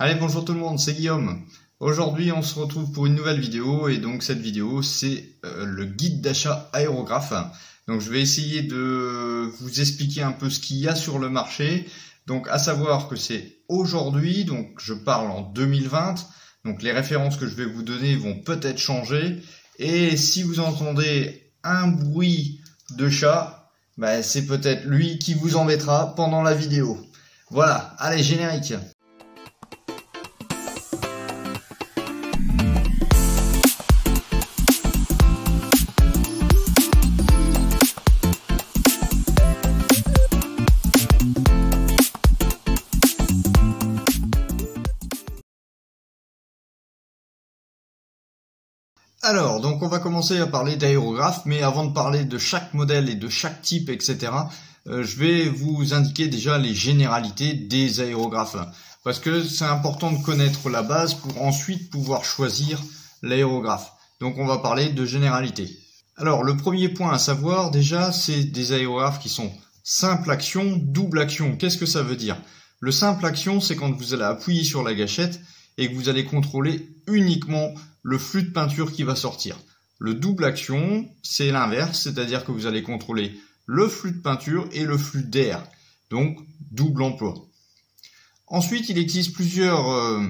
Allez, bonjour tout le monde, c'est Guillaume. Aujourd'hui, on se retrouve pour une nouvelle vidéo et donc cette vidéo, c'est le guide d'achat aérographe. Donc je vais essayer de vous expliquer un peu ce qu'il y a sur le marché. Donc à savoir que c'est aujourd'hui, donc je parle en 2020. Donc les références que je vais vous donner vont peut-être changer. Et si vous entendez un bruit de chat, c'est peut-être lui qui vous embêtera pendant la vidéo. Voilà, allez, générique. Alors, donc on va commencer à parler d'aérographe, mais avant de parler de chaque modèle et de chaque type, etc., je vais vous indiquer déjà les généralités des aérographes. Parce que c'est important de connaître la base pour ensuite pouvoir choisir l'aérographe. Donc on va parler de généralités. Alors, le premier point à savoir, déjà, c'est des aérographes qui sont simple action, double action. Qu'est-ce que ça veut dire? Le simple action, c'est quand vous allez appuyer sur la gâchette et que vous allez contrôler uniquement le flux de peinture qui va sortir. Le double action, c'est l'inverse, c'est-à-dire que vous allez contrôler le flux de peinture et le flux d'air. Donc, double emploi. Ensuite, il existe plusieurs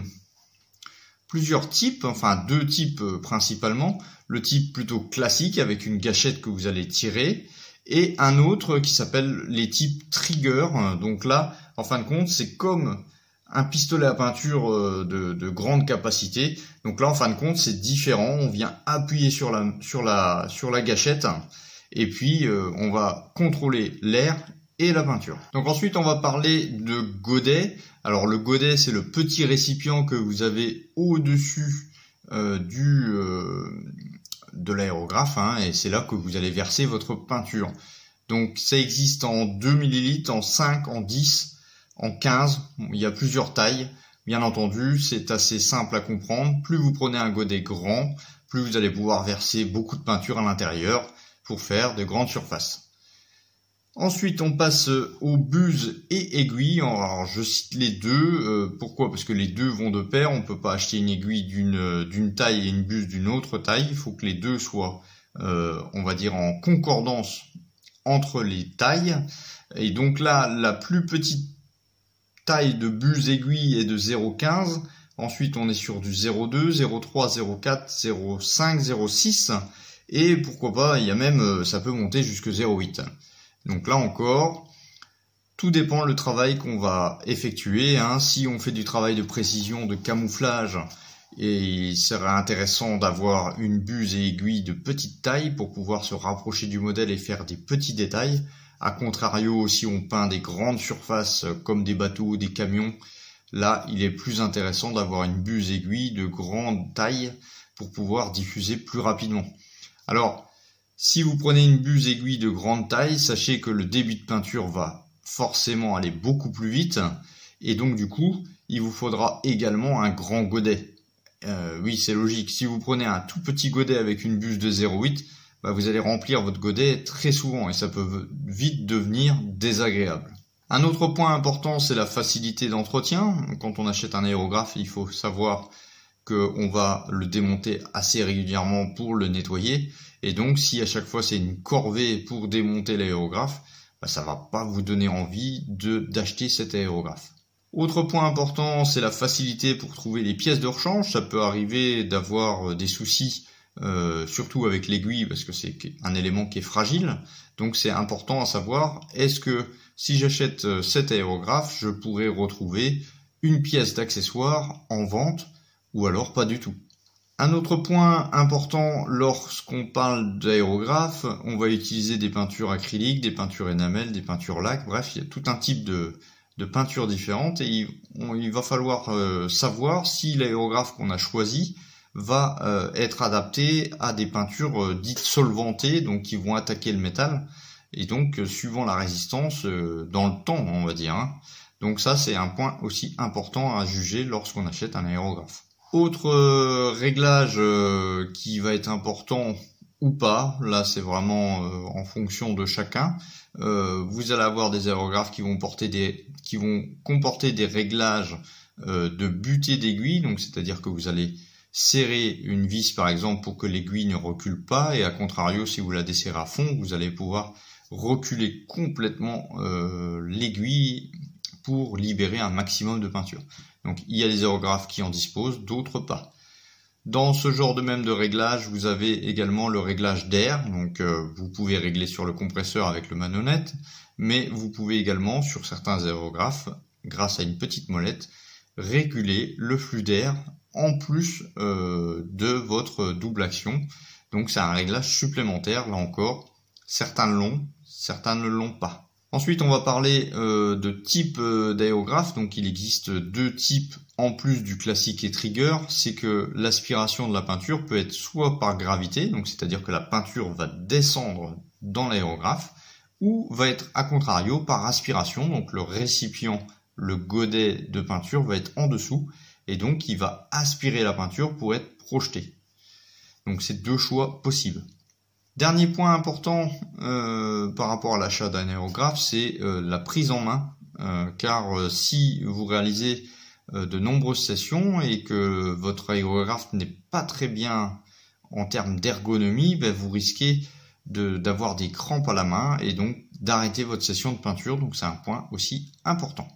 types, enfin deux types principalement. Le type plutôt classique avec une gâchette que vous allez tirer et un autre qui s'appelle les types trigger. Donc là, en fin de compte, c'est comme un pistolet à peinture de grande capacité. Donc là, en fin de compte, c'est différent. On vient appuyer sur la gâchette et puis on va contrôler l'air et la peinture. Donc ensuite, on va parler de godet. Alors le godet, c'est le petit récipient que vous avez au-dessus de l'aérographe, et c'est là que vous allez verser votre peinture. Donc ça existe en 2 ml, en 5, en 10, en 15, il y a plusieurs tailles. Bien entendu, c'est assez simple à comprendre. Plus vous prenez un godet grand, plus vous allez pouvoir verser beaucoup de peinture à l'intérieur pour faire de grandes surfaces. Ensuite, on passe aux buses et aiguilles. Alors, je cite les deux. Pourquoi? Parce que les deux vont de pair. On ne peut pas acheter une aiguille d'une taille et une buse d'une autre taille. Il faut que les deux soient, on va dire, en concordance entre les tailles. Et donc là, la plus petite taille de buse aiguille est de 0,15. Ensuite, on est sur du 0,2, 0,3, 0,4, 0,5, 0,6. Et pourquoi pas, il y a même, ça peut monter jusque 0,8. Donc là encore, tout dépend le travail qu'on va effectuer. Si on fait du travail de précision, de camouflage, et il serait intéressant d'avoir une buse et aiguille de petite taille pour pouvoir se rapprocher du modèle et faire des petits détails. A contrario, si on peint des grandes surfaces comme des bateaux ou des camions, là, il est plus intéressant d'avoir une buse aiguille de grande taille pour pouvoir diffuser plus rapidement. Alors, si vous prenez une buse aiguille de grande taille, sachez que le débit de peinture va forcément aller beaucoup plus vite. Et donc, du coup, il vous faudra également un grand godet. Oui, c'est logique. Si vous prenez un tout petit godet avec une buse de 0,8, vous allez remplir votre godet très souvent et ça peut vite devenir désagréable. Un autre point important, c'est la facilité d'entretien. Quand on achète un aérographe, il faut savoir qu'on va le démonter assez régulièrement pour le nettoyer. Et donc, si à chaque fois c'est une corvée pour démonter l'aérographe, ça va pas vous donner envie d'acheter cet aérographe. Autre point important, c'est la facilité pour trouver les pièces de rechange. Ça peut arriver d'avoir des soucis, surtout avec l'aiguille, parce que c'est un élément qui est fragile. Donc c'est important à savoir, est-ce que si j'achète cet aérographe, je pourrais retrouver une pièce d'accessoire en vente ou alors pas du tout. Un autre point important lorsqu'on parle d'aérographe, on va utiliser des peintures acryliques, des peintures énamel, des peintures lac, bref, il y a tout un type de peintures différentes et il va falloir savoir si l'aérographe qu'on a choisi va être adapté à des peintures dites solvantées, donc qui vont attaquer le métal, et donc suivant la résistance dans le temps, on va dire. Donc ça, c'est un point aussi important à juger lorsqu'on achète un aérographe. Autre réglage qui va être important ou pas, là c'est vraiment en fonction de chacun. Vous allez avoir des aérographes qui vont comporter des réglages de butée d'aiguille, donc c'est-à-dire que vous allez serrer une vis par exemple pour que l'aiguille ne recule pas, et à contrario si vous la desserrez à fond, vous allez pouvoir reculer complètement l'aiguille pour libérer un maximum de peinture. Donc il y a des aérographes qui en disposent, d'autres pas. Dans ce genre de même de réglage, vous avez également le réglage d'air, donc vous pouvez régler sur le compresseur avec le manonnette, mais vous pouvez également, sur certains aérographes, grâce à une petite molette, réguler le flux d'air en plus de votre double action. Donc c'est un réglage supplémentaire, là encore, certains l'ont, certains ne l'ont pas. Ensuite on va parler de type d'aérographe, donc il existe deux types en plus du classique et trigger, c'est que l'aspiration de la peinture peut être soit par gravité, donc c'est-à-dire que la peinture va descendre dans l'aérographe, ou va être à contrario par aspiration, donc le récipient, le godet de peinture va être en dessous, et donc il va aspirer la peinture pour être projeté. Donc c'est deux choix possibles. Dernier point important par rapport à l'achat d'un aérographe, c'est la prise en main, car si vous réalisez de nombreuses sessions et que votre aérographe n'est pas très bien en termes d'ergonomie, ben vous risquez d'avoir des crampes à la main et donc d'arrêter votre session de peinture, donc c'est un point aussi important.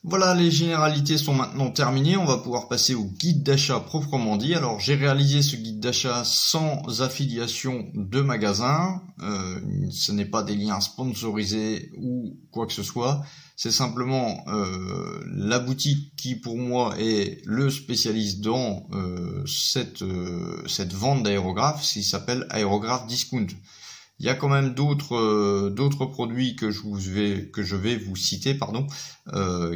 Voilà, les généralités sont maintenant terminées, on va pouvoir passer au guide d'achat proprement dit. Alors j'ai réalisé ce guide d'achat sans affiliation de magasin, ce n'est pas des liens sponsorisés ou quoi que ce soit, c'est simplement la boutique qui pour moi est le spécialiste dans cette vente d'aérographes, qui s'appelle Aérographe Discount. Il y a quand même d'autres produits que je vais vous citer,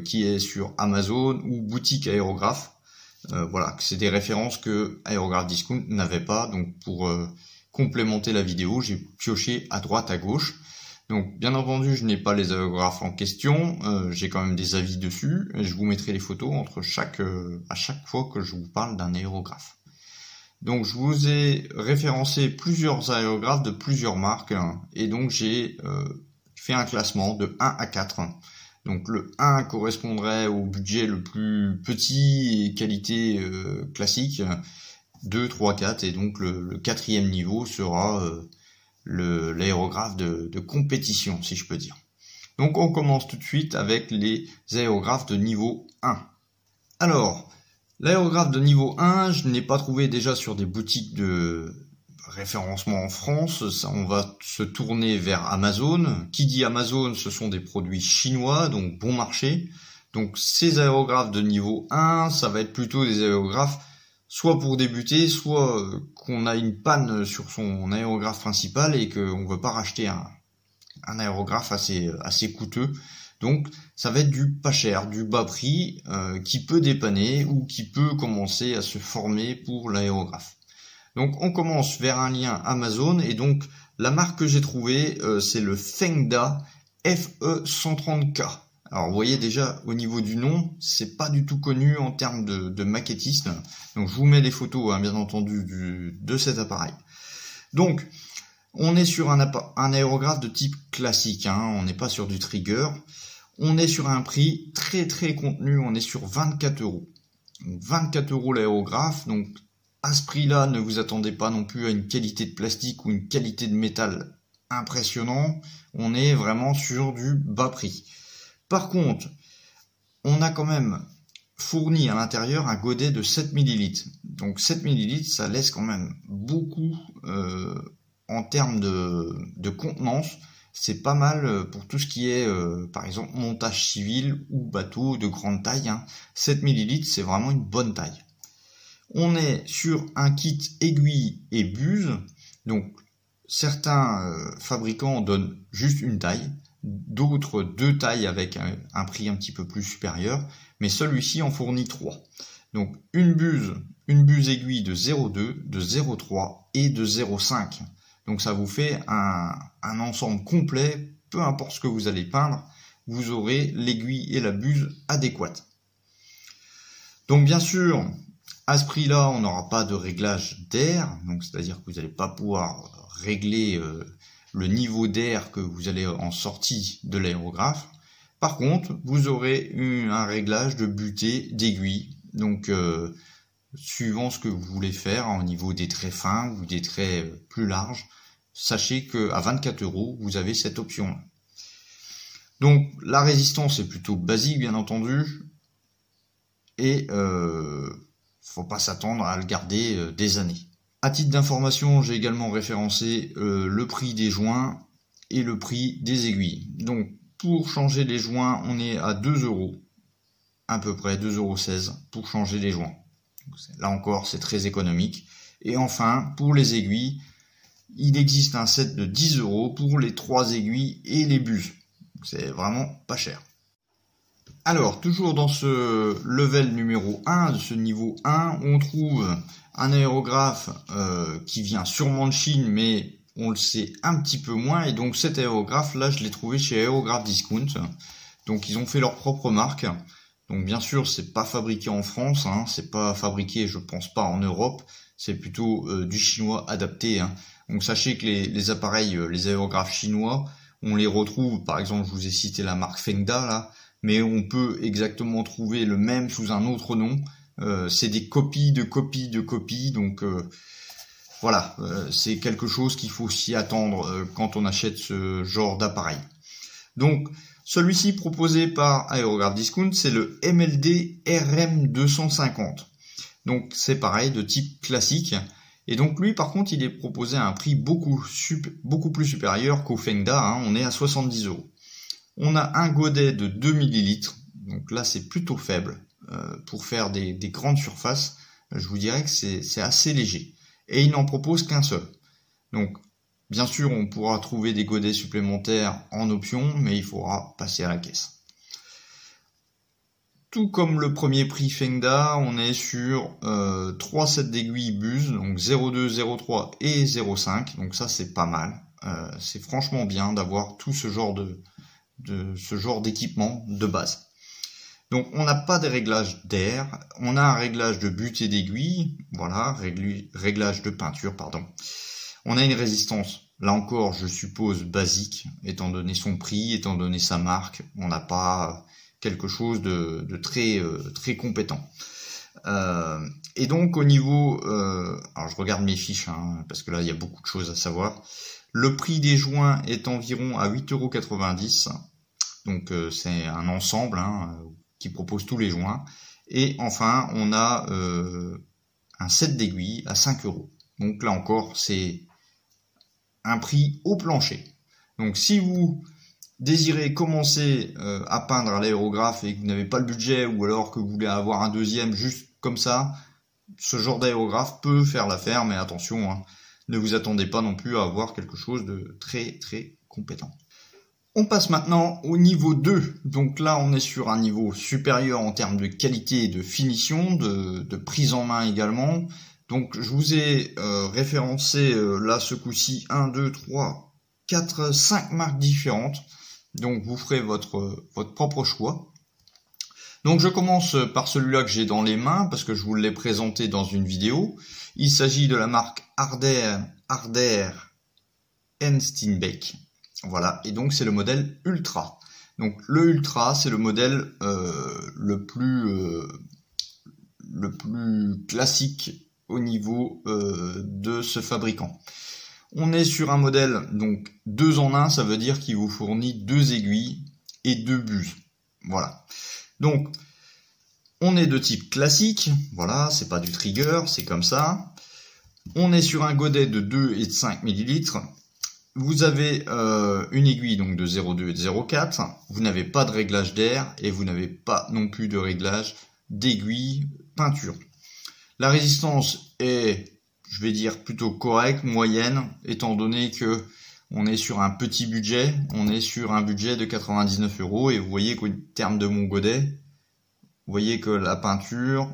qui est sur Amazon ou boutique aérographe. Voilà, c'est des références que Aérographe Discount n'avait pas. Donc pour complémenter la vidéo, j'ai pioché à droite, à gauche. Donc bien entendu, je n'ai pas les aérographes en question. J'ai quand même des avis dessus. Et je vous mettrai les photos à chaque fois que je vous parle d'un aérographe. Donc je vous ai référencé plusieurs aérographes de plusieurs marques et donc j'ai fait un classement de 1 à 4. Donc le 1 correspondrait au budget le plus petit et qualité classique, 2, 3, 4 et donc le quatrième niveau sera l'aérographe de compétition si je peux dire. Donc on commence tout de suite avec les aérographes de niveau 1. Alors, l'aérographe de niveau 1, je n'ai pas trouvé déjà sur des boutiques de référencement en France. Ça, on va se tourner vers Amazon. Qui dit Amazon, ce sont des produits chinois, donc bon marché. Donc ces aérographes de niveau 1, ça va être plutôt des aérographes soit pour débuter, soit qu'on a une panne sur son aérographe principal et qu'on ne veut pas racheter un aérographe assez coûteux. Donc ça va être du pas cher, du bas prix qui peut dépanner ou qui peut commencer à se former pour l'aérographe. Donc on commence vers un lien Amazon et donc la marque que j'ai trouvée c'est le Fengda FE130K. Alors vous voyez déjà au niveau du nom, c'est pas du tout connu en termes de maquettisme. Donc je vous mets des photos bien entendu de cet appareil. Donc on est sur un aérographe de type classique, on n'est pas sur du trigger. On est sur un prix très très contenu, on est sur 24 €. Donc 24 € l'aérographe, donc à ce prix-là, ne vous attendez pas non plus à une qualité de plastique ou une qualité de métal impressionnant. On est vraiment sur du bas prix. Par contre, on a quand même fourni à l'intérieur un godet de 7 ml. Donc 7 ml, ça laisse quand même beaucoup en termes de contenance. C'est pas mal pour tout ce qui est, par exemple, montage civil ou bateau de grande taille. 7 ml, c'est vraiment une bonne taille. On est sur un kit aiguille et buse. Donc, certains fabricants donnent juste une taille, d'autres 2 tailles avec un prix un petit peu plus supérieur. Mais celui-ci en fournit 3. Donc, une buse aiguille de 0,2, de 0,3 et de 0,5. Donc ça vous fait un ensemble complet, peu importe ce que vous allez peindre, vous aurez l'aiguille et la buse adéquates. Donc bien sûr, à ce prix-là, on n'aura pas de réglage d'air, donc c'est-à-dire que vous n'allez pas pouvoir régler le niveau d'air que vous allez en sortie de l'aérographe. Par contre, vous aurez un réglage de butée d'aiguille, donc suivant ce que vous voulez faire au niveau des traits fins ou des traits plus larges, sachez qu'à 24 €, vous avez cette option. Donc la résistance est plutôt basique, bien entendu, et faut pas s'attendre à le garder des années. À titre d'information, j'ai également référencé le prix des joints et le prix des aiguilles. Donc pour changer les joints, on est à 2 €, à peu près 2,16 € pour changer les joints. Donc, là encore, c'est très économique. Et enfin, pour les aiguilles, il existe un set de 10 € pour les 3 aiguilles et les buses. C'est vraiment pas cher. Alors, toujours dans ce level numéro 1, de ce niveau 1, on trouve un aérographe qui vient sûrement de Chine, mais on le sait un petit peu moins. Et donc cet aérographe là, je l'ai trouvé chez Aérographe Discount. Donc ils ont fait leur propre marque. Donc bien sûr, c'est pas fabriqué en France, hein, c'est pas fabriqué, je pense pas, en Europe. C'est plutôt du chinois adapté. Hein. Donc sachez que les appareils, les aérographes chinois, on les retrouve, par exemple, je vous ai cité la marque Fengda là, mais on peut exactement trouver le même sous un autre nom. C'est des copies de copies de copies, donc voilà, c'est quelque chose qu'il faut s'y attendre quand on achète ce genre d'appareil. Donc, celui-ci proposé par Aérographe Discount, c'est le MLD RM250. Donc, c'est pareil, de type classique. Et donc, lui, par contre, il est proposé à un prix beaucoup plus supérieur qu'au Fengda. Hein, on est à 70 €. On a un godet de 2 ml. Donc là, c'est plutôt faible. Pour faire des grandes surfaces, je vous dirais que c'est assez léger. Et il n'en propose qu'un seul. Donc, bien sûr, on pourra trouver des godets supplémentaires en option, mais il faudra passer à la caisse. Tout comme le premier prix Fengda, on est sur 3 sets d'aiguilles buse, donc 0,2, 0,3 et 0,5. Donc ça, c'est pas mal. C'est franchement bien d'avoir tout ce genre d'équipement de base. Donc on n'a pas de réglage d'air, on a un réglage de butée d'aiguille, voilà, réglage de peinture, pardon. On a une résistance, là encore je suppose basique, étant donné son prix, étant donné sa marque, on n'a pas quelque chose de très compétent. Et donc au niveau, alors je regarde mes fiches, hein, parce que là il y a beaucoup de choses à savoir. Le prix des joints est environ à 8,90 €, donc c'est un ensemble, hein, qui propose tous les joints. Et enfin, on a un set d'aiguilles à 5 €. Donc là encore, c'est un prix au plancher. Donc si vous désirez commencer à peindre à l'aérographe et que vous n'avez pas le budget, ou alors que vous voulez avoir un deuxième juste comme ça, ce genre d'aérographe peut faire l'affaire, mais attention, hein, ne vous attendez pas non plus à avoir quelque chose de très compétent. On passe maintenant au niveau 2. Donc là, on est sur un niveau supérieur en termes de qualité et de finition, de prise en main également. Donc je vous ai référencé là ce coup-ci 1, 2, 3, 4, 5 marques différentes. Donc vous ferez votre propre choix. Donc je commence par celui-là que j'ai dans les mains parce que je vous l'ai présenté dans une vidéo. Il s'agit de la marque Harder & Steenbeck. Voilà, et donc c'est le modèle Ultra. Donc le Ultra, c'est le modèle le plus classique au niveau de ce fabricant. On est sur un modèle donc 2 en 1, ça veut dire qu'il vous fournit 2 aiguilles et 2 buses. Voilà. Donc on est de type classique, voilà, c'est pas du trigger, c'est comme ça. On est sur un godet de 2 et de 5 ml. Vous avez une aiguille donc de 0,2 et de 0,4. Vous n'avez pas de réglage d'air et vous n'avez pas non plus de réglage d'aiguille peinture. La résistance est, je vais dire, plutôt correcte, moyenne, étant donné que on est sur un petit budget. On est sur un budget de 99 € et vous voyez qu'au terme de mon godet, vous voyez que la peinture,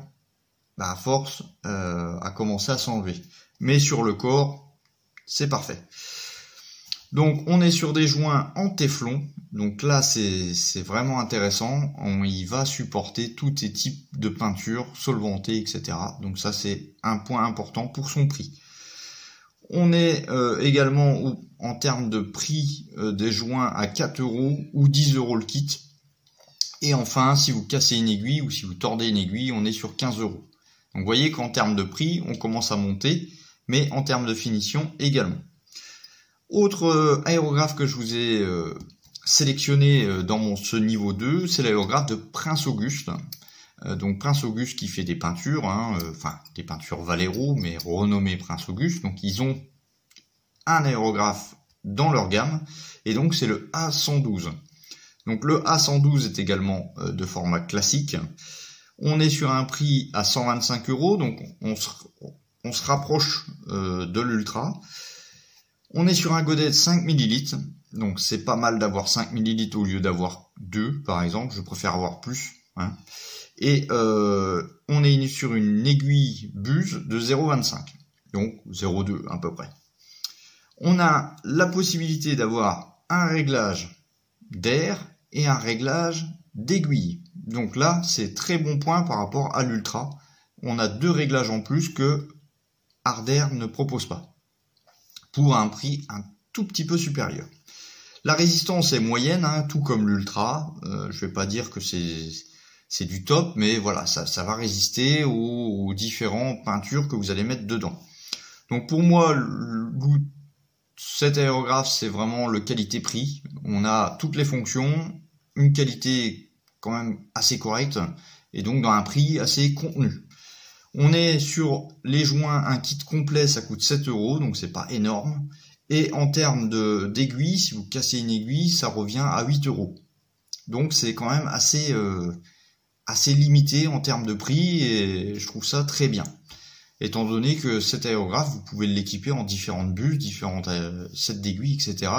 à force, a commencé à s'enlever. Mais sur le corps, c'est parfait. Donc on est sur des joints en téflon, donc là c'est vraiment intéressant, il va supporter tous les types de peinture, solvantées, etc. Donc ça c'est un point important pour son prix. On est également en termes de prix des joints à 4 € ou 10 € le kit. Et enfin, si vous cassez une aiguille ou si vous tordez une aiguille, on est sur 15 €. Donc vous voyez qu'en termes de prix, on commence à monter, mais en termes de finition également. Autre aérographe que je vous ai sélectionné dans ce niveau 2, c'est l'aérographe de Prince Auguste. Donc Prince Auguste qui fait des peintures, enfin des peintures Vallejo, mais renommées Prince Auguste. Donc ils ont un aérographe dans leur gamme, et donc c'est le A112. Donc le A112 est également de format classique. On est sur un prix à 125 €, donc on se rapproche de l'Ultra. On est sur un godet de 5 ml, donc c'est pas mal d'avoir 5 ml au lieu d'avoir 2 par exemple, je préfère avoir plus. Et on est sur une aiguille buse de 0,25, donc 0,2 à peu près. On a la possibilité d'avoir un réglage d'air et un réglage d'aiguille. Donc là, c'est très bon point par rapport à l'Ultra. On a 2 réglages en plus que Ardent ne propose pas, pour un prix un tout petit peu supérieur. La résistance est moyenne, tout comme l'Ultra. Je vais pas dire que c'est du top, mais voilà, ça va résister aux différentes peintures que vous allez mettre dedans. Donc pour moi, cet aérographe, c'est vraiment le qualité-prix. On a toutes les fonctions, une qualité quand même assez correcte, et donc dans un prix assez contenu. On est sur les joints, un kit complet, ça coûte 7 €, donc c'est pas énorme. Et en termes d'aiguille, si vous cassez une aiguille, ça revient à 8 €. Donc c'est quand même assez limité en termes de prix, et je trouve ça très bien. Étant donné que cet aérographe, vous pouvez l'équiper en différentes buses, différentes sets d'aiguilles, etc.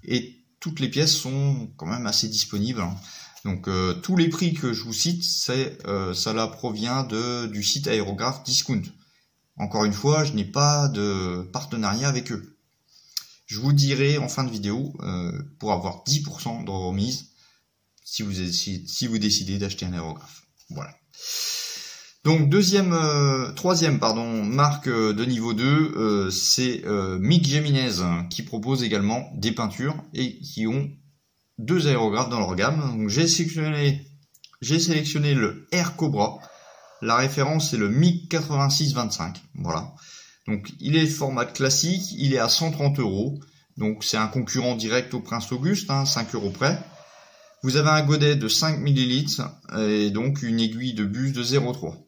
Et toutes les pièces sont quand même assez disponibles. Donc tous les prix que je vous cite, cela provient du site Aérographe Discount. Encore une fois, je n'ai pas de partenariat avec eux. Je vous dirai en fin de vidéo pour avoir 10% de remise si vous décidez d'acheter un aérographe. Voilà. Donc troisième marque de niveau 2, c'est Mick Jimenez qui propose également des peintures et qui ont 2 aérographes dans leur gamme. Donc j'ai sélectionné le Air Cobra. La référence c'est le Mick 8625. Voilà. Donc il est format classique, il est à 130 €. Donc c'est un concurrent direct au Prince Auguste, 5 € près. Vous avez un godet de 5 ml et donc une aiguille de buse de 0,3.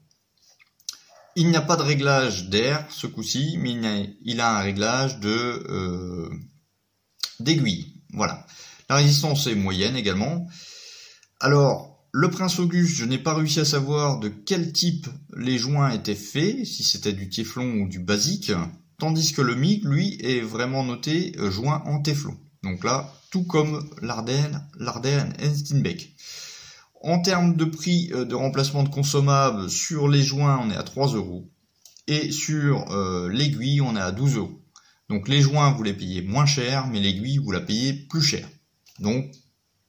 Il n'y a pas de réglage d'air ce coup-ci, mais il a un réglage d'aiguille. Voilà. La résistance est moyenne également. Alors, le Prince Auguste, je n'ai pas réussi à savoir de quel type les joints étaient faits, si c'était du téflon ou du basique, tandis que le Mick, lui, est vraiment noté joint en téflon. Donc là, tout comme l'Ardent et Steenbeck. En termes de prix de remplacement de consommables, sur les joints, on est à 3 €. Et sur l'aiguille, on est à 12 €. Donc les joints, vous les payez moins cher, mais l'aiguille, vous la payez plus cher. Donc,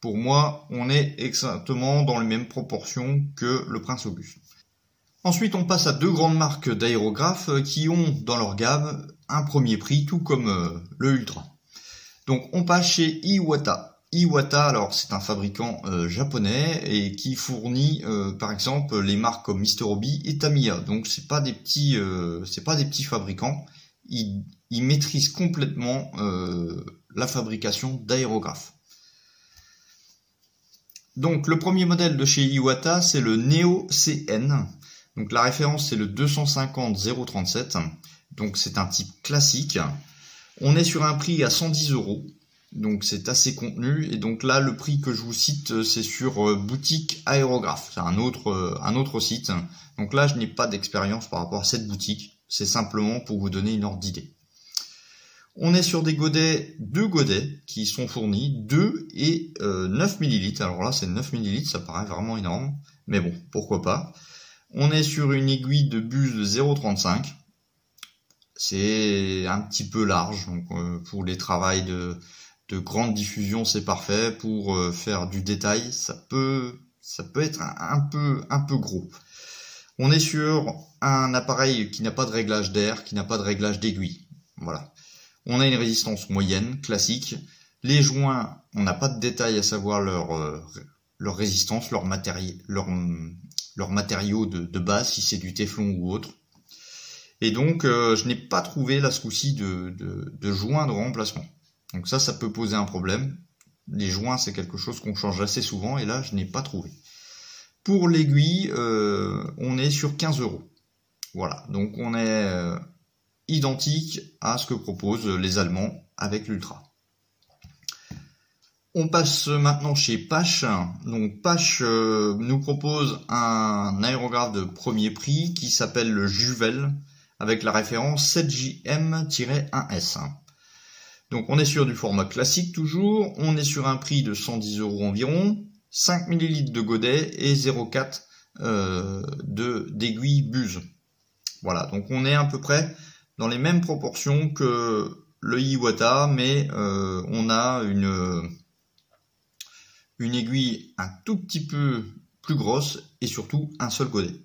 pour moi, on est exactement dans les mêmes proportions que le Prince Auguste. Ensuite, on passe à 2 grandes marques d'aérographes qui ont dans leur gamme un premier prix, tout comme le Ultra. Donc, on passe chez Iwata. Iwata, alors c'est un fabricant japonais et qui fournit par exemple les marques comme Mr. Hobby et Tamiya. Donc c'est pas des petits fabricants. Ils maîtrisent complètement la fabrication d'aérographes. Donc le premier modèle de chez Iwata, c'est le Neo CN. Donc la référence c'est le 250-037. Donc c'est un type classique. On est sur un prix à 110 €. Donc c'est assez contenu, et donc là le prix que je vous cite c'est sur boutique aérographe, c'est un autre site. Donc là je n'ai pas d'expérience par rapport à cette boutique, c'est simplement pour vous donner une ordre d'idée. On est sur des godets, 2 godets qui sont fournis, 2 et 9 ml. Alors là c'est 9 ml, ça paraît vraiment énorme, mais bon, pourquoi pas. On est sur une aiguille de buse de 0,35. C'est un petit peu large, donc pour les travails de grande diffusion c'est parfait. Pour faire du détail ça peut être un peu gros. On est sur un appareil qui n'a pas de réglage d'air, qui n'a pas de réglage d'aiguille. Voilà. On a une résistance moyenne, classique. Les joints, on n'a pas de détail à savoir leur résistance, leur matériau de base, si c'est du téflon ou autre. Et donc je n'ai pas trouvé là ce coup-ci de joint de remplacement. Donc ça peut poser un problème. Les joints, c'est quelque chose qu'on change assez souvent et là je n'ai pas trouvé. Pour l'aiguille, on est sur 15 €. Voilà, donc on est identique à ce que proposent les Allemands avec l'Ultra. On passe maintenant chez Pasch. Donc Pasch nous propose un aérographe de premier prix qui s'appelle le Juvel avec la référence 7JM-1S. Donc on est sur du format classique toujours, on est sur un prix de 110 € environ, 5 ml de godet et 0,4 d'aiguille buse. Voilà, donc on est à peu près dans les mêmes proportions que le Iwata, mais on a une aiguille un tout petit peu plus grosse et surtout un seul godet.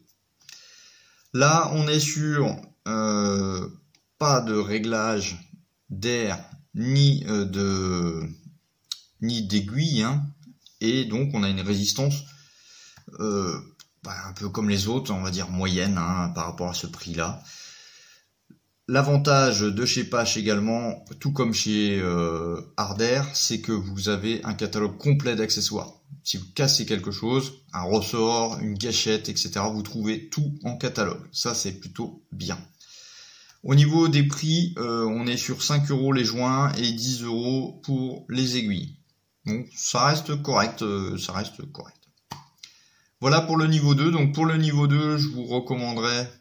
Là, on est sur pas de réglage d'air ni d'aiguille, hein, et donc on a une résistance un peu comme les autres, on va dire moyenne, hein, par rapport à ce prix-là. L'avantage de chez Pasch également, tout comme chez Harder, c'est que vous avez un catalogue complet d'accessoires. Si vous cassez quelque chose, un ressort, une gâchette, etc., vous trouvez tout en catalogue. Ça, c'est plutôt bien. Au niveau des prix, on est sur 5 € les joints et 10 € pour les aiguilles. Donc ça reste correct, Voilà pour le niveau 2. Donc pour le niveau 2, je vous recommanderais,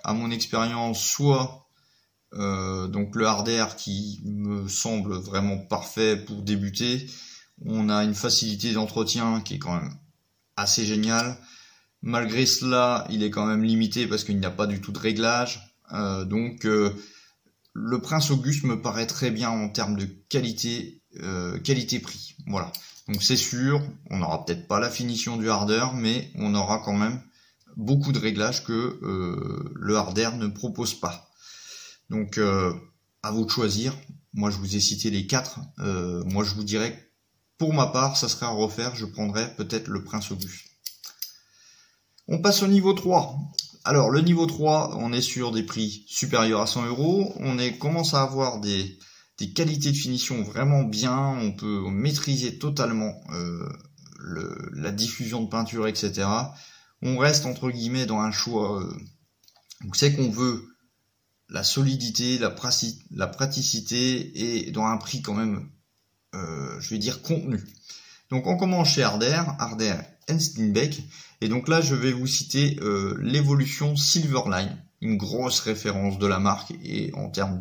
à mon expérience, soit donc le Harder qui me semble vraiment parfait pour débuter. On a une facilité d'entretien qui est quand même assez géniale. Malgré cela, il est quand même limité parce qu'il n'y a pas du tout de réglage. Donc le Prince Auguste me paraît très bien en termes de qualité-prix. Voilà. Donc c'est sûr, on n'aura peut-être pas la finition du Harder, mais on aura quand même beaucoup de réglages que le Harder ne propose pas. Donc à vous de choisir. Moi je vous ai cité les 4. Moi je vous dirais que pour ma part, ça serait à refaire. Je prendrais peut-être le Prince Auguste. On passe au niveau 3. Alors le niveau 3, on est sur des prix supérieurs à 100 €. On commence à avoir des qualités de finition vraiment bien. On peut maîtriser totalement la diffusion de peinture, etc. On reste entre guillemets dans un choix. Vous savez qu'on veut la solidité, la praticité et dans un prix quand même, je vais dire contenu. Donc on commence chez Harder Steenbeck. Et donc là, je vais vous citer l'évolution Silverline, une grosse référence de la marque et en termes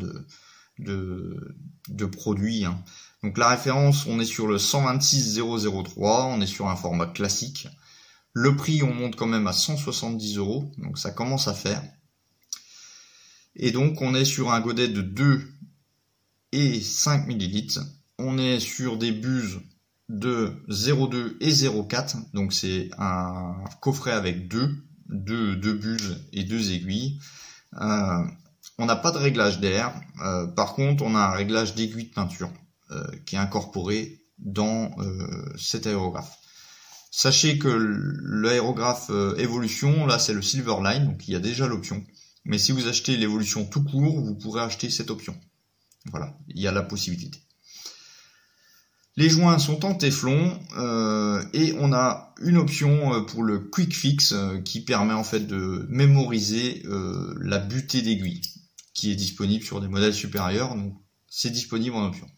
de produits. Hein. Donc la référence, on est sur le 126003, on est sur un format classique. Le prix, on monte quand même à 170 €, donc ça commence à faire. Et donc on est sur un godet de 2 et 5 ml. On est sur des buses de 0,2 et 0,4, donc c'est un coffret avec deux buses et 2 aiguilles. On n'a pas de réglage d'air, par contre on a un réglage d'aiguille de peinture qui est incorporé dans cet aérographe. Sachez que l'aérographe Evolution, là c'est le Silverline, donc il y a déjà l'option. Mais si vous achetez l'évolution tout court, vous pourrez acheter cette option. Voilà, il y a la possibilité. Les joints sont en téflon et on a une option pour le Quick Fix qui permet en fait de mémoriser la butée d'aiguille qui est disponible sur des modèles supérieurs. Donc c'est disponible en option.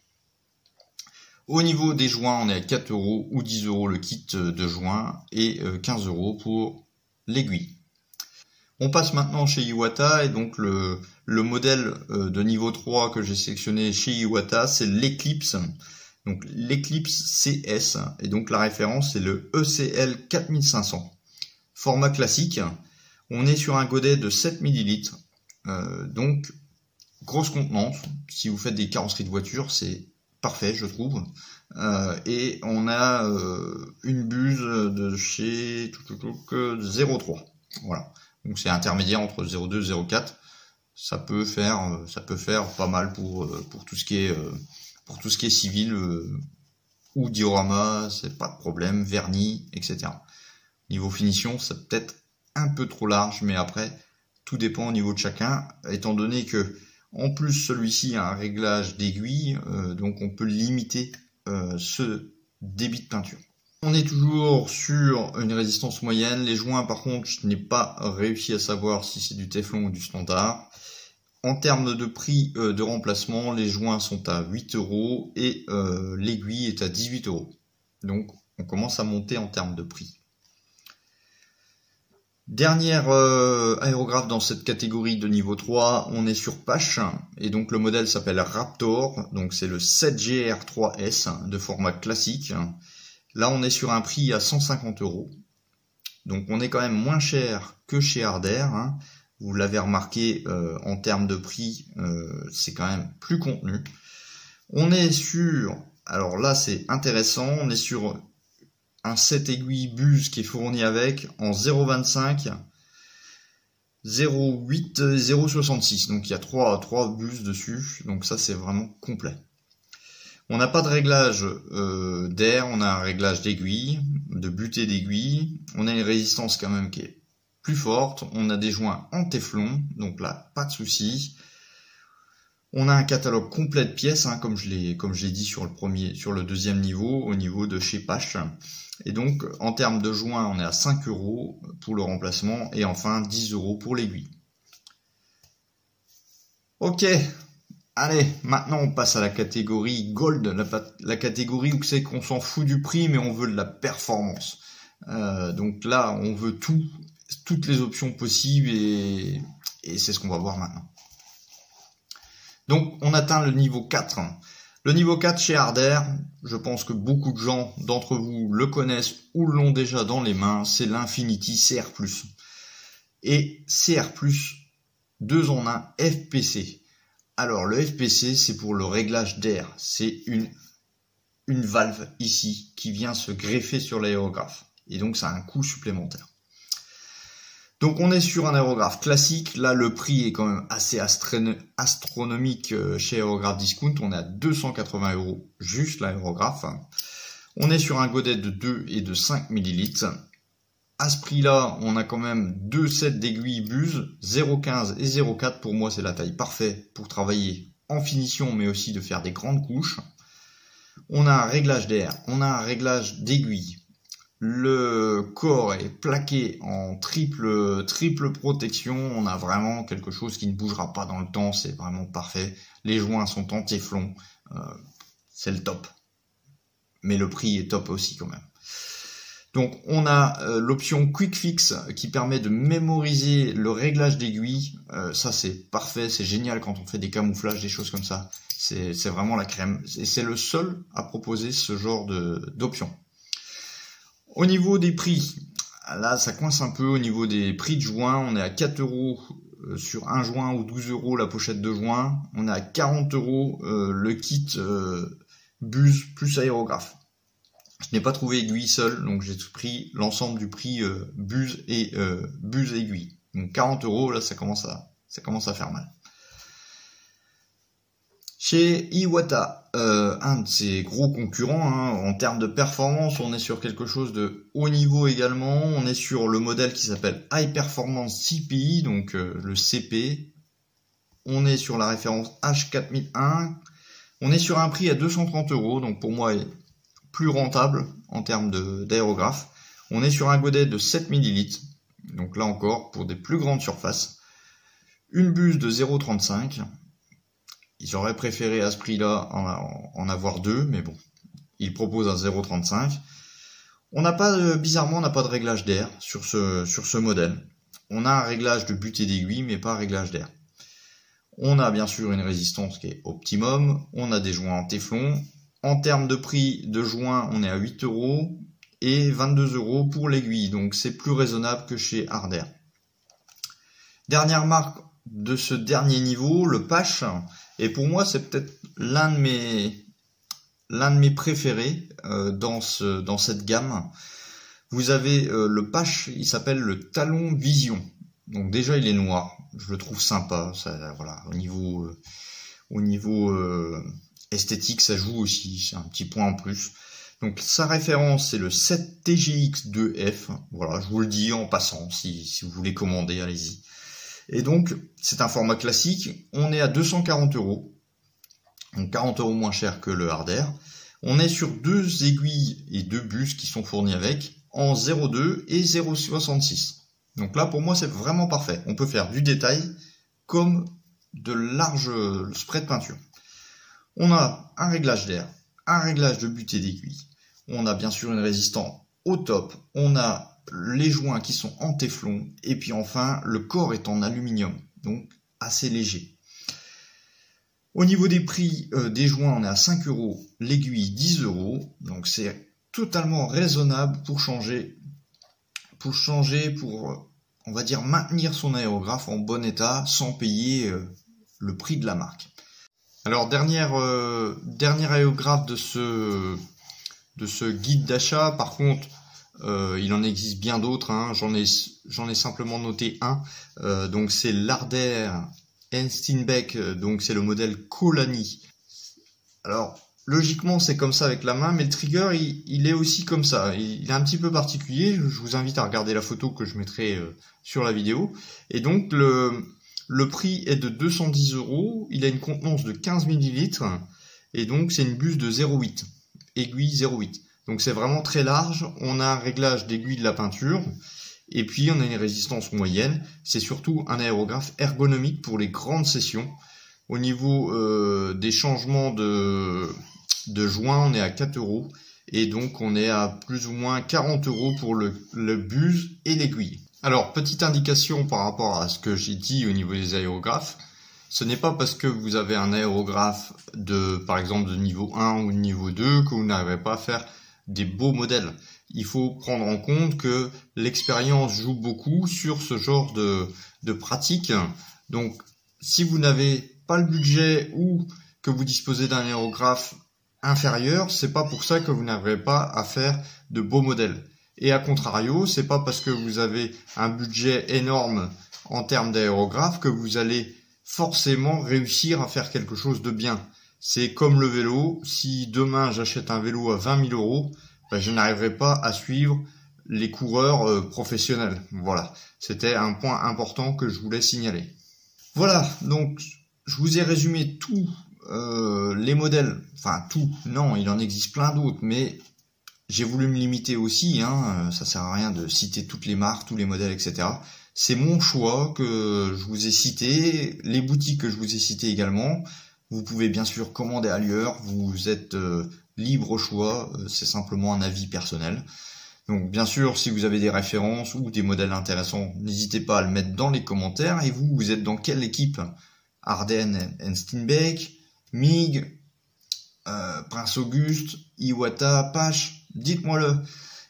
Au niveau des joints, on est à 4 € ou 10 € le kit de joints et 15 € pour l'aiguille. On passe maintenant chez Iwata et donc le modèle de niveau 3 que j'ai sélectionné chez Iwata, c'est l'Eclipse. Donc l'Eclipse CS et donc la référence c'est le ECL 4500. Format classique, on est sur un godet de 7 ml. Donc grosse contenance. Si vous faites des carrosseries de voiture, c'est parfait je trouve. Et on a une buse de chez 0,3. Voilà. Donc c'est intermédiaire entre 0,2 et 0,4. Ça peut faire pas mal pour tout ce qui est civil. ou diorama, c'est pas de problème, vernis, etc. Niveau finition, c'est peut-être un peu trop large, mais après, tout dépend au niveau de chacun, étant donné que en plus celui-ci a un réglage d'aiguille, donc on peut limiter ce débit de peinture. On est toujours sur une résistance moyenne. Les joints, par contre, je n'ai pas réussi à savoir si c'est du téflon ou du standard. En termes de prix de remplacement, les joints sont à 8 € et l'aiguille est à 18 €. Donc, on commence à monter en termes de prix. Dernière aérographe dans cette catégorie de niveau 3, on est sur Pasch, et donc le modèle s'appelle Raptor, donc c'est le 7GR3S de format classique. Là, on est sur un prix à 150 €. Donc, on est quand même moins cher que chez Harder. Vous l'avez remarqué, en termes de prix, c'est quand même plus contenu. On est sur, alors là, c'est intéressant, on est sur un set aiguille buse qui est fourni avec en 0,25, 0,8 et 0,66. Donc, il y a trois buses dessus. Donc, ça, c'est vraiment complet. On n'a pas de réglage d'air, on a un réglage d'aiguille, de butée d'aiguille. On a une résistance quand même qui est plus forte. On a des joints en téflon, donc là, pas de souci. On a un catalogue complet de pièces, comme je l'ai dit sur le deuxième niveau, au niveau de chez Pasch. Et donc, en termes de joints, on est à 5 € pour le remplacement et enfin 10 € pour l'aiguille. Ok. Allez, maintenant on passe à la catégorie Gold, la catégorie où c'est qu'on s'en fout du prix, mais on veut de la performance. Donc là, on veut toutes les options possibles et c'est ce qu'on va voir maintenant. Donc on atteint le niveau 4. Le niveau 4 chez Harder, je pense que beaucoup de gens d'entre vous le connaissent ou l'ont déjà dans les mains, c'est l'Infinity CR+. Et CR+, 2 en 1 FPC. Alors, le FPC, c'est pour le réglage d'air. C'est une valve ici qui vient se greffer sur l'aérographe. Et donc, ça a un coût supplémentaire. Donc, on est sur un aérographe classique. Là, le prix est quand même assez astronomique chez Aérographe Discount. On est à 280 € juste l'aérographe. On est sur un godet de 2 et de 5 ml. À ce prix-là, on a quand même deux sets d'aiguilles buse, 0,15 et 0,4. Pour moi, c'est la taille parfaite pour travailler en finition, mais aussi de faire des grandes couches. On a un réglage d'air, on a un réglage d'aiguille. Le corps est plaqué en triple protection. On a vraiment quelque chose qui ne bougera pas dans le temps. C'est vraiment parfait. Les joints sont en téflon. C'est le top. Mais le prix est top aussi quand même. Donc on a l'option Quick Fix qui permet de mémoriser le réglage d'aiguille. Ça c'est parfait, c'est génial quand on fait des camouflages, des choses comme ça. C'est vraiment la crème. Et c'est le seul à proposer ce genre d'option. Au niveau des prix, là ça coince un peu au niveau des prix de joints. On est à 4 € sur un joint ou 12 € la pochette de joint. On est à 40 € le kit buse plus aérographe. Je n'ai pas trouvé aiguille seule, donc j'ai pris l'ensemble du prix buse et buse aiguille. Donc 40 €, là ça commence à faire mal. Chez Iwata, un de ses gros concurrents, en termes de performance, on est sur quelque chose de haut niveau également. On est sur le modèle qui s'appelle High Performance CPI, donc le CP. On est sur la référence H4001. On est sur un prix à 230 €, donc pour moi plus rentable en termes d'aérographe. On est sur un godet de 7 ml, donc là encore pour des plus grandes surfaces. Une buse de 0,35. J'aurais préféré à ce prix-là en avoir deux, mais bon, il propose un 0,35. Bizarrement, on n'a pas de réglage d'air sur ce modèle. On a un réglage de butée d'aiguille, mais pas un réglage d'air. On a bien sûr une résistance qui est optimum. On a des joints en téflon. En termes de prix de joint, on est à 8 € et 22 € pour l'aiguille. Donc c'est plus raisonnable que chez Harder. Dernière marque de ce dernier niveau, le Pasch. Et pour moi, c'est peut-être l'un de mes préférés dans cette gamme. Vous avez le Pasch, il s'appelle le Talon Vision. Donc déjà, il est noir. Je le trouve sympa. Ça, voilà, au niveau esthétique, ça joue aussi, c'est un petit point en plus. Donc sa référence, c'est le 7TGX2F. Voilà, je vous le dis en passant, si vous voulez commander, allez-y. Et donc, c'est un format classique. On est à 240 €. Donc 40 € moins cher que le Harder. On est sur 2 aiguilles et 2 bus qui sont fournis avec, en 0,2 et 0,66. Donc là, pour moi, c'est vraiment parfait. On peut faire du détail comme de large spray de peinture. On a un réglage d'air, un réglage de butée d'aiguille. On a bien sûr une résistance au top. On a les joints qui sont en téflon. Et puis enfin, le corps est en aluminium, donc assez léger. Au niveau des prix des joints, on est à 5 €, l'aiguille 10 €. Donc c'est totalement raisonnable pour changer, on va dire, maintenir son aérographe en bon état sans payer le prix de la marque. Alors, dernier aérographe de ce guide d'achat. Par contre, il en existe bien d'autres, hein. J'en ai simplement noté un. Donc c'est l'Harder Steenbeck, donc c'est le modèle Colani. Alors, logiquement, c'est comme ça avec la main, mais le trigger, il est aussi comme ça. Il est un petit peu particulier. Je vous invite à regarder la photo que je mettrai sur la vidéo. Et donc, le prix est de 210 €. Il a une contenance de 15 ml. Et donc, c'est une buse de 0,8. Aiguille 0,8. Donc, c'est vraiment très large. On a un réglage d'aiguille de la peinture. Et puis, on a une résistance moyenne. C'est surtout un aérographe ergonomique pour les grandes sessions. Au niveau des changements de joints, on est à 4 €. Et donc, on est à plus ou moins 40 € pour le buse et l'aiguille. Alors, petite indication par rapport à ce que j'ai dit au niveau des aérographes. Ce n'est pas parce que vous avez un aérographe par exemple, de niveau 1 ou de niveau 2 que vous n'arriverez pas à faire des beaux modèles. Il faut prendre en compte que l'expérience joue beaucoup sur ce genre de pratique. Donc, si vous n'avez pas le budget ou que vous disposez d'un aérographe inférieur, c'est pas pour ça que vous n'arriverez pas à faire de beaux modèles. Et à contrario, c'est pas parce que vous avez un budget énorme en termes d'aérographe que vous allez forcément réussir à faire quelque chose de bien. C'est comme le vélo. Si demain j'achète un vélo à 20 000 €, ben, je n'arriverai pas à suivre les coureurs professionnels. Voilà, c'était un point important que je voulais signaler. Voilà, donc je vous ai résumé tous les modèles. Enfin tout, non, il en existe plein d'autres, mais j'ai voulu me limiter aussi, hein, ça sert à rien de citer toutes les marques, tous les modèles, etc. C'est mon choix que je vous ai cité, les boutiques que je vous ai citées également. Vous pouvez bien sûr commander ailleurs, vous êtes libre au choix, c'est simplement un avis personnel. Donc bien sûr, si vous avez des références ou des modèles intéressants, n'hésitez pas à le mettre dans les commentaires. Et vous êtes dans quelle équipe? Harder Steenbeck, MIG, Prince Auguste, Iwata, Apache? Dites-moi-le.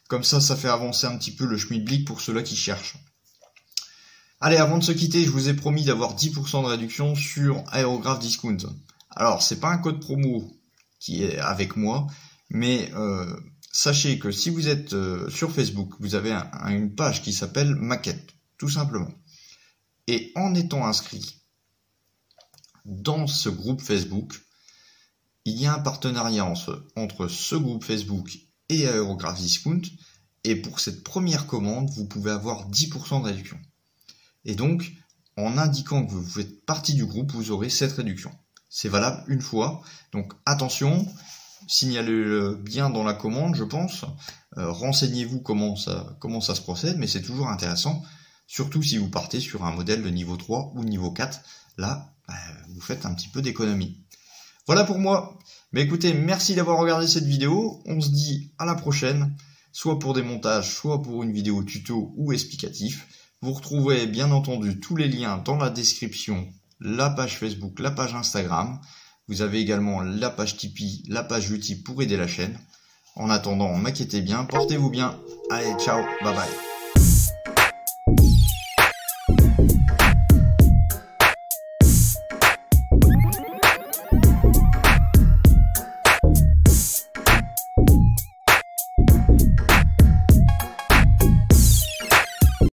Comme ça fait avancer un petit peu le schmilblick pour ceux-là qui cherchent. Allez, avant de se quitter, je vous ai promis d'avoir 10% de réduction sur Aérographe Discount. Alors, c'est pas un code promo qui est avec moi, mais sachez que si vous êtes sur Facebook, vous avez une page qui s'appelle Maquette, tout simplement. Et en étant inscrit dans ce groupe Facebook, il y a un partenariat entre ce groupe Facebook et Aérographe Discount. Et pour cette première commande, vous pouvez avoir 10% de réduction. Et donc, en indiquant que vous faites partie du groupe, vous aurez cette réduction. C'est valable une fois. Donc attention, signalez-le bien dans la commande, je pense. Renseignez-vous comment ça se procède, mais c'est toujours intéressant. Surtout si vous partez sur un modèle de niveau 3 ou niveau 4. Là, vous faites un petit peu d'économie. Voilà pour moi. Mais écoutez, merci d'avoir regardé cette vidéo. On se dit à la prochaine, soit pour des montages, soit pour une vidéo tuto ou explicatif. Vous retrouverez bien entendu tous les liens dans la description, la page Facebook, la page Instagram. Vous avez également la page Tipeee, la page Utip pour aider la chaine. En attendant, maquettez bien, portez-vous bien. Allez, ciao, bye bye.